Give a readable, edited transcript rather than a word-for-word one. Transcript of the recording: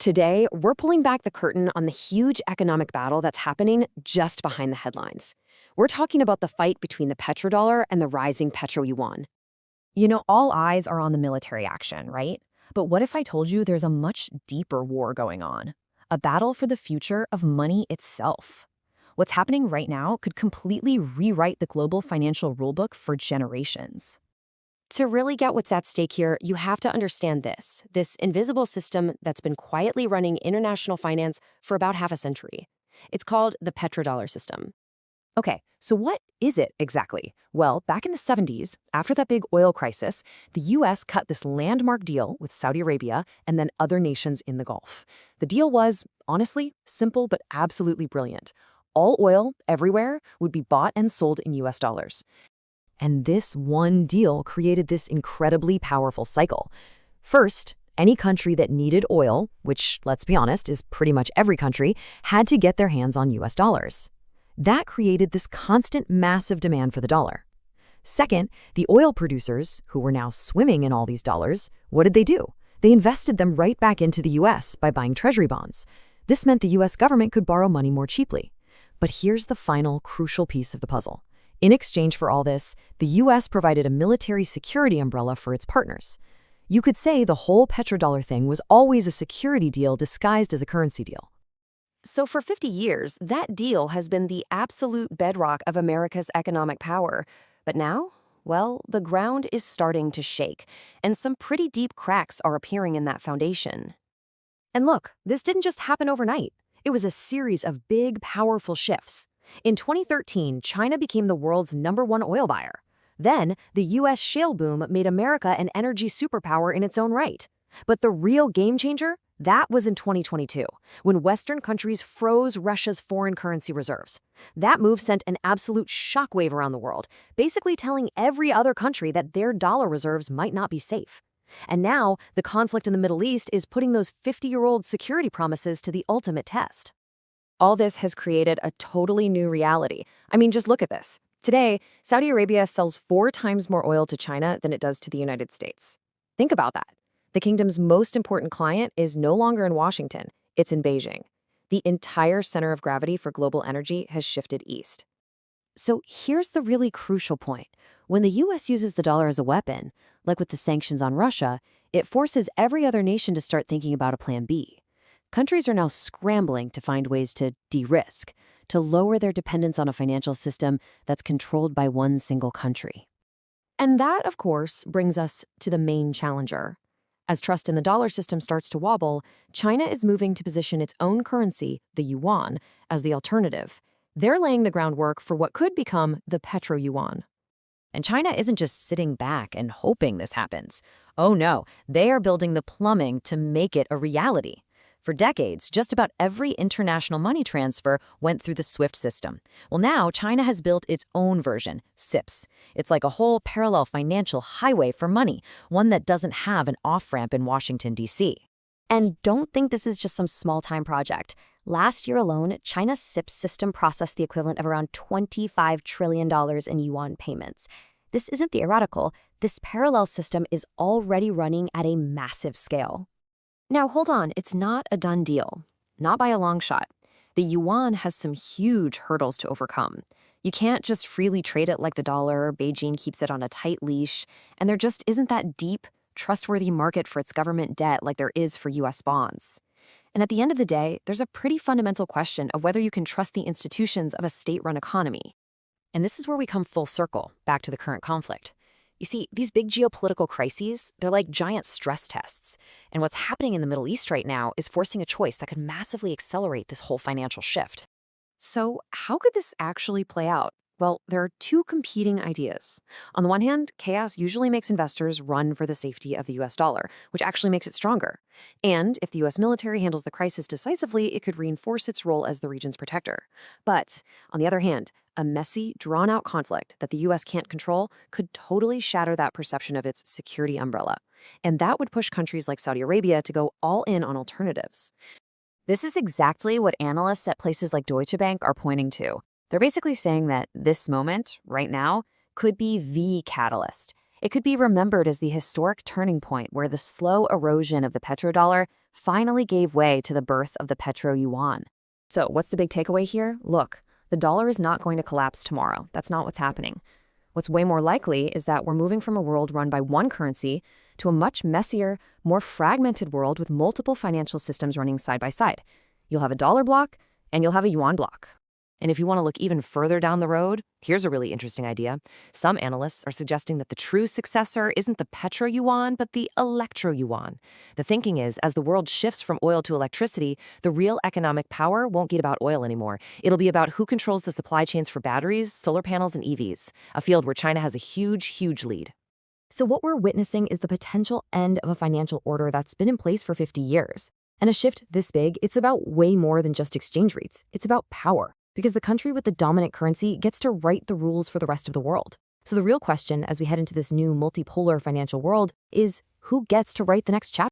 Today, we're pulling back the curtain on the huge economic battle that's happening just behind the headlines. We're talking about the fight between the petrodollar and the rising Petroyuan. All eyes are on the military action, right? But what if I told you there's a much deeper war going on? A battle for the future of money itself. What's happening right now could completely rewrite the global financial rulebook for generations. To really get what's at stake here, you have to understand this invisible system that's been quietly running international finance for about half a century. It's called the petrodollar system. Okay, so what is it exactly? Well, back in the 70s, after that big oil crisis, the US cut this landmark deal with Saudi Arabia and then other nations in the Gulf. The deal was, honestly, simple but absolutely brilliant. All oil, everywhere, would be bought and sold in US dollars. And this one deal created this incredibly powerful cycle. First, any country that needed oil, which, let's be honest, is pretty much every country, had to get their hands on US dollars. That created this constant massive demand for the dollar. Second, the oil producers, who were now swimming in all these dollars, what did they do? They invested them right back into the US by buying treasury bonds. This meant the US government could borrow money more cheaply. But here's the final crucial piece of the puzzle. In exchange for all this, the US provided a military security umbrella for its partners. You could say the whole petrodollar thing was always a security deal disguised as a currency deal. So for 50 years, that deal has been the absolute bedrock of America's economic power. But now, well, the ground is starting to shake, and some pretty deep cracks are appearing in that foundation. And look, this didn't just happen overnight. It was a series of big, powerful shifts. In 2013, China became the world's #1 oil buyer. Then, the US shale boom made America an energy superpower in its own right. But the real game changer? That was in 2022, when Western countries froze Russia's foreign currency reserves. That move sent an absolute shockwave around the world, basically telling every other country that their dollar reserves might not be safe. And now, the conflict in the Middle East is putting those 50-year-old security promises to the ultimate test. All this has created a totally new reality. I mean, just look at this. Today, Saudi Arabia sells 4 times more oil to China than it does to the United States. Think about that. The kingdom's most important client is no longer in Washington, it's in Beijing. The entire center of gravity for global energy has shifted east. So here's the really crucial point. When the US uses the dollar as a weapon, like with the sanctions on Russia, it forces every other nation to start thinking about a plan B. Countries are now scrambling to find ways to de-risk, to lower their dependence on a financial system that's controlled by one single country. And that, of course, brings us to the main challenger. As trust in the dollar system starts to wobble, China is moving to position its own currency, the yuan, as the alternative. They're laying the groundwork for what could become the Petroyuan. And China isn't just sitting back and hoping this happens. Oh no, they are building the plumbing to make it a reality. For decades, just about every international money transfer went through the SWIFT system. Well, now China has built its own version, CIPS. It's like a whole parallel financial highway for money, one that doesn't have an off-ramp in Washington, D.C. And don't think this is just some small-time project. Last year alone, China's CIPS system processed the equivalent of around $25 trillion in yuan payments. This isn't theoretical. This parallel system is already running at a massive scale. Now, hold on, it's not a done deal. Not by a long shot. The yuan has some huge hurdles to overcome. You can't just freely trade it like the dollar. Beijing keeps it on a tight leash. And there just isn't that deep, trustworthy market for its government debt like there is for US bonds. And at the end of the day, there's a pretty fundamental question of whether you can trust the institutions of a state-run economy. And this is where we come full circle, back to the current conflict. You see, these big geopolitical crises, they're like giant stress tests. And what's happening in the Middle East right now is forcing a choice that could massively accelerate this whole financial shift. So how could this actually play out? Well, there are 2 competing ideas. On the one hand, chaos usually makes investors run for the safety of the US dollar, which actually makes it stronger. And if the US military handles the crisis decisively, it could reinforce its role as the region's protector. But on the other hand, a messy, drawn-out conflict that the US can't control could totally shatter that perception of its security umbrella. And that would push countries like Saudi Arabia to go all in on alternatives. This is exactly what analysts at places like Deutsche Bank are pointing to. They're basically saying that this moment, right now, could be the catalyst. It could be remembered as the historic turning point where the slow erosion of the petrodollar finally gave way to the birth of the Petroyuan. So, what's the big takeaway here? Look, the dollar is not going to collapse tomorrow. That's not what's happening. What's way more likely is that we're moving from a world run by one currency to a much messier, more fragmented world with multiple financial systems running side by side. You'll have a dollar block and you'll have a yuan block. And if you want to look even further down the road, here's a really interesting idea. Some analysts are suggesting that the true successor isn't the Petroyuan, but the Electroyuan. The thinking is, as the world shifts from oil to electricity, the real economic power won't be about oil anymore. It'll be about who controls the supply chains for batteries, solar panels, and EVs, a field where China has a huge lead. So what we're witnessing is the potential end of a financial order that's been in place for 50 years. And a shift this big, it's about way more than just exchange rates. It's about power, because the country with the dominant currency gets to write the rules for the rest of the world. So the real question as we head into this new multipolar financial world is, who gets to write the next chapter?